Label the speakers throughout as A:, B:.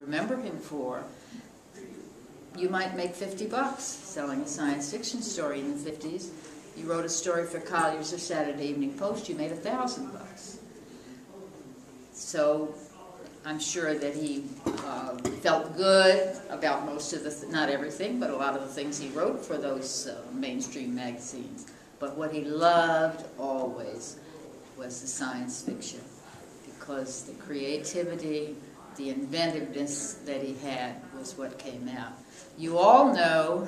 A: remember him for, you might make $50 selling a science fiction story in the 50s. You wrote a story for Collier's or Saturday Evening Post, you made $1,000. So I'm sure that he felt good about most of the, not everything, but a lot of the things he wrote for those mainstream magazines. But what he loved always was the science fiction, because the creativity, the inventiveness that he had was what came out. You all know,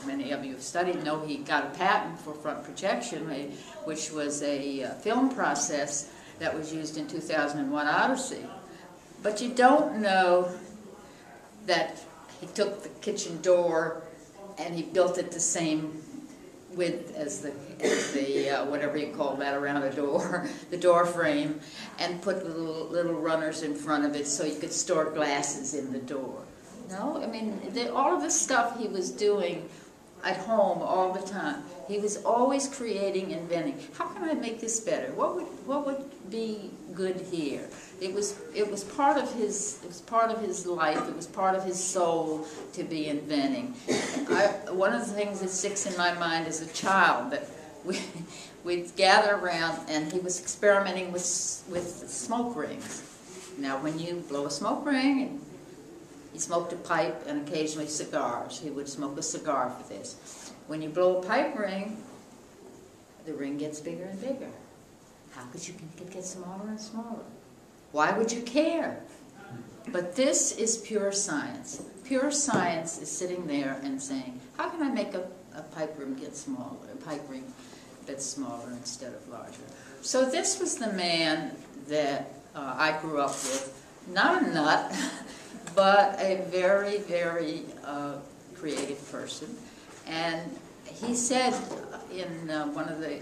A: many of you have studied, know he got a patent for front projection, which was a film process that was used in 2001 Odyssey. But you don't know that he took the kitchen door and he built it the same width as the whatever you call that around a door, the door frame, and put little runners in front of it so you could store glasses in the door. No, I mean, all of the stuff he was doing at home all the time. He was always creating, inventing. How can I make this better? What would be good here? It was part of his life. It was part of his soul to be inventing. One of the things that sticks in my mind as a child, that we'd gather around, and he was experimenting with smoke rings. Now, when you blow a smoke ring, and he smoked a pipe and occasionally cigars. He would smoke a cigar for this. When you blow a pipe ring, the ring gets bigger and bigger. How could you get smaller and smaller? Why would you care? But this is pure science. Pure science is sitting there and saying, how can I make a pipe ring get smaller, a pipe ring that's smaller instead of larger? So this was the man that I grew up with. Not a nut, but a very, very creative person. And he said in one of the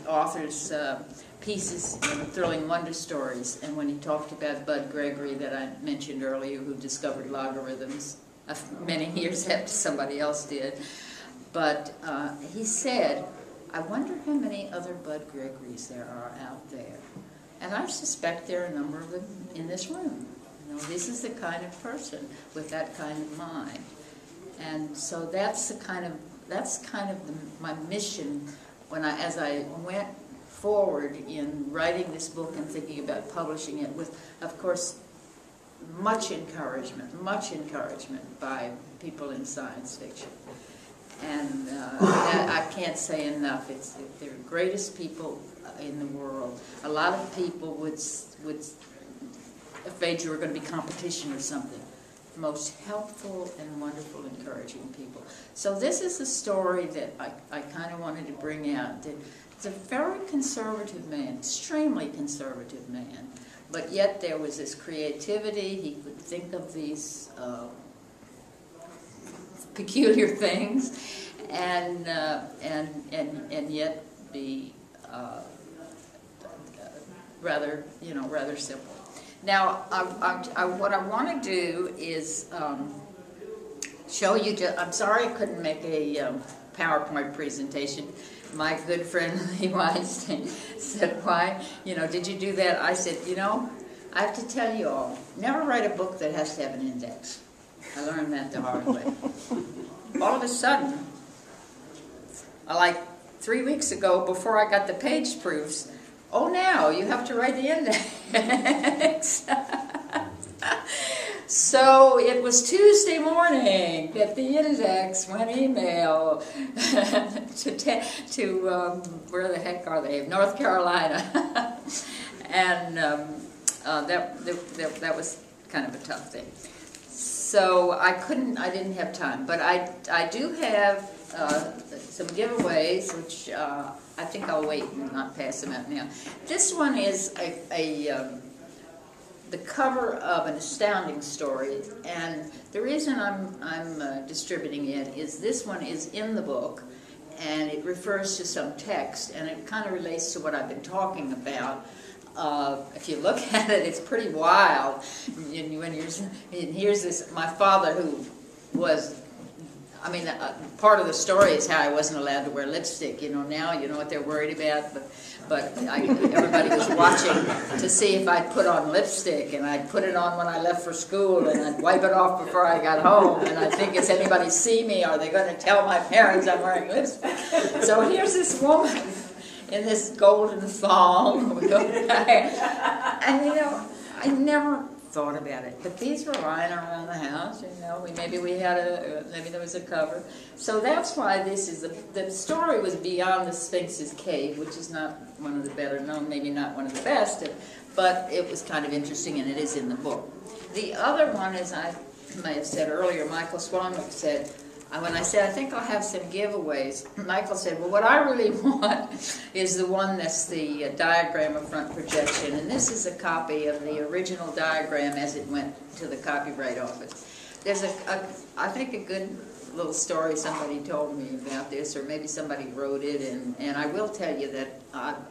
A: author's pieces in Thrilling Wonder Stories, and when he talked about Bud Gregory that I mentioned earlier, who discovered logarithms many years after somebody else did, but he said, I wonder how many other Bud Gregorys there are out there. And I suspect there are a number of them in this room. You know, this is the kind of person with that kind of mind. And so that's my mission as I went forward in writing this book and thinking about publishing it, with, of course, much encouragement by people in science fiction. And I can't say enough. They're the greatest people in the world. A lot of people would afraid you were going to be competition or something. Most helpful and wonderful, encouraging people. So this is a story that I kind of wanted to bring out. It's a very conservative man, extremely conservative man, but yet there was this creativity. He could think of these peculiar things, and yet be rather simple. Now, what I want to do is show you. I'm sorry I couldn't make a PowerPoint presentation. My good friend Lee Weinstein said, "Why? Did you do that?" I said, I have to tell you all, never write a book that has to have an index. I learned that the hard way. All of a sudden, like 3 weeks ago, before I got the page proofs, oh, now you have to write the index. So it was Tuesday morning that the index went email to where the heck are they? North Carolina. And that was kind of a tough thing. So I didn't have time, but I do have some giveaways, which I think I'll wait and not pass them out now. This one is the cover of an astounding story, and the reason I'm distributing it is this one is in the book, and it refers to some text, and it kind of relates to what I've been talking about. If you look at it, it's pretty wild. And here's this, my father, who was, part of the story is how I wasn't allowed to wear lipstick. Now you know what they're worried about, but everybody was watching to see if I'd put on lipstick, and I'd put it on when I left for school, and I'd wipe it off before I got home, and I'd think, does anybody see me? Are they going to tell my parents I'm wearing lipstick? So here's this woman in this golden thong, and you know, I never thought about it, but these were lying around the house. You know, maybe there was a cover. So that's why this is the story was Beyond the Sphinx's Cave, which is not one of the better known, maybe not one of the best, but it was kind of interesting, and it is in the book. The other one, as I may have said earlier, Michael Swanwick said, when I said, I think I'll have some giveaways, Michael said, well, what I really want is the one that's the diagram of front projection. And this is a copy of the original diagram as it went to the Copyright Office. There's I think, a good little story somebody told me about this, or maybe somebody wrote it, and I will tell you that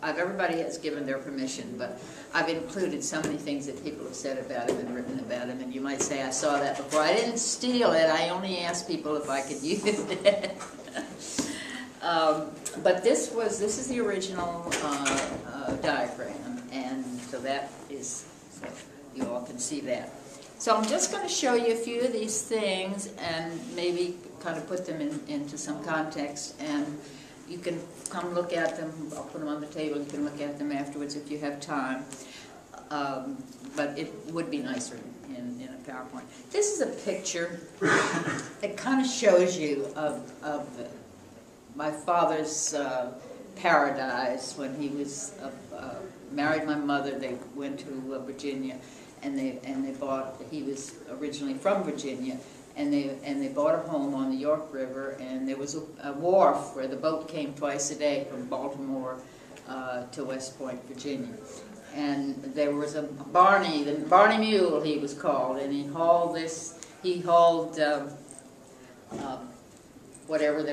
A: everybody has given their permission, but I've included so many things that people have said about him and written about him, and you might say, I saw that before. I didn't steal it, I only asked people if I could use it. But this is the original diagram, and so that is, so you all can see that. So I'm just going to show you a few of these things and maybe kind of put them into some context, and you can come look at them. I'll put them on the table. You can look at them afterwards if you have time. But it would be nicer in a PowerPoint. This is a picture that kind of shows you of my father's paradise when he was married my mother. They went to Virginia. And they bought. He was originally from Virginia, and they bought a home on the York River. And there was a wharf where the boat came twice a day from Baltimore to West Point, Virginia. And there was a Barney, the Barney Mule, he was called, and he hauled whatever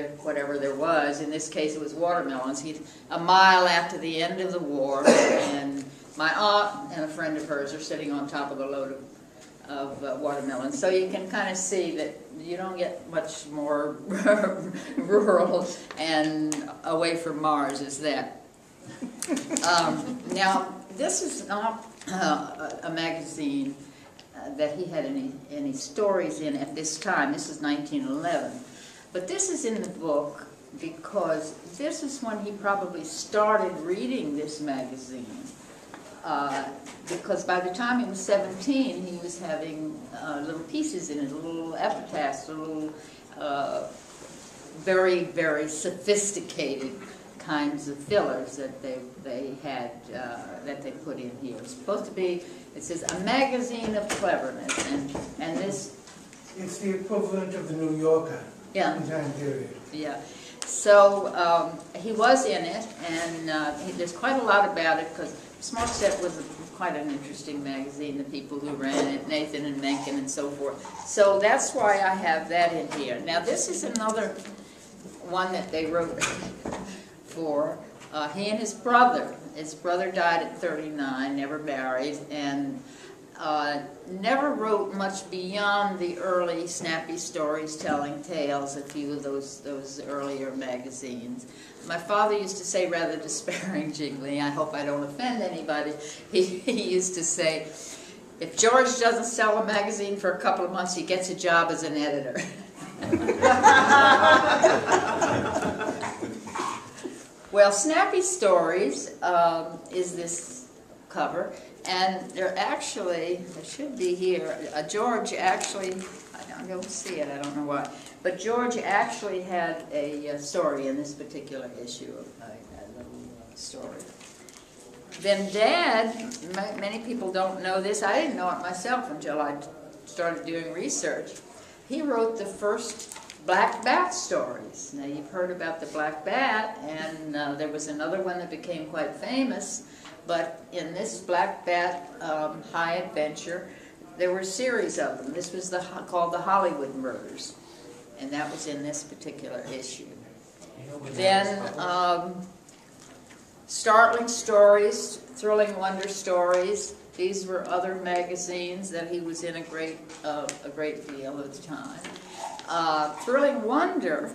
A: there was. In this case, it was watermelons. A mile after the end of the war, and my aunt and a friend of hers are sitting on top of a load of watermelons. So you can kind of see that you don't get much more rural and away from Mars as that. Now, this is not a magazine that he had any stories in at this time. This is 1911. But this is in the book because this is when he probably started reading this magazine. Because by the time he was 17, he was having little pieces in it, little epitaphs, little very, very sophisticated kinds of fillers that they had, that they put in here. It's supposed to be, it says, a magazine of cleverness, and this...
B: It's the equivalent of the New Yorker.
A: Yeah.
B: In time period.
A: Yeah. So he was in it, and there's quite a lot about it, because Smart Set was quite an interesting magazine, the people who ran it, Nathan and Mencken and so forth. So that's why I have that in here. Now this is another one that they wrote for. He and his brother died at 39, never married, and never wrote much beyond the early snappy stories telling tales, a few of those earlier magazines. My father used to say rather disparagingly, I hope I don't offend anybody, he used to say, if George doesn't sell a magazine for a couple of months, he gets a job as an editor. Well, Snappy Stories is this cover. And there should be here, George actually, I don't see it, I don't know why, but George actually had a story in this particular issue, a little story. Then Dad, many people don't know this, I didn't know it myself until I started doing research. He wrote the first Black Bat stories. Now you've heard about the Black Bat, and there was another one that became quite famous. But in this Black Bat High Adventure, there were a series of them. This was called the Hollywood Murders, and that was in this particular issue. Then Startling Stories, Thrilling Wonder Stories. These were other magazines that he was in a great deal of the time. Thrilling Wonder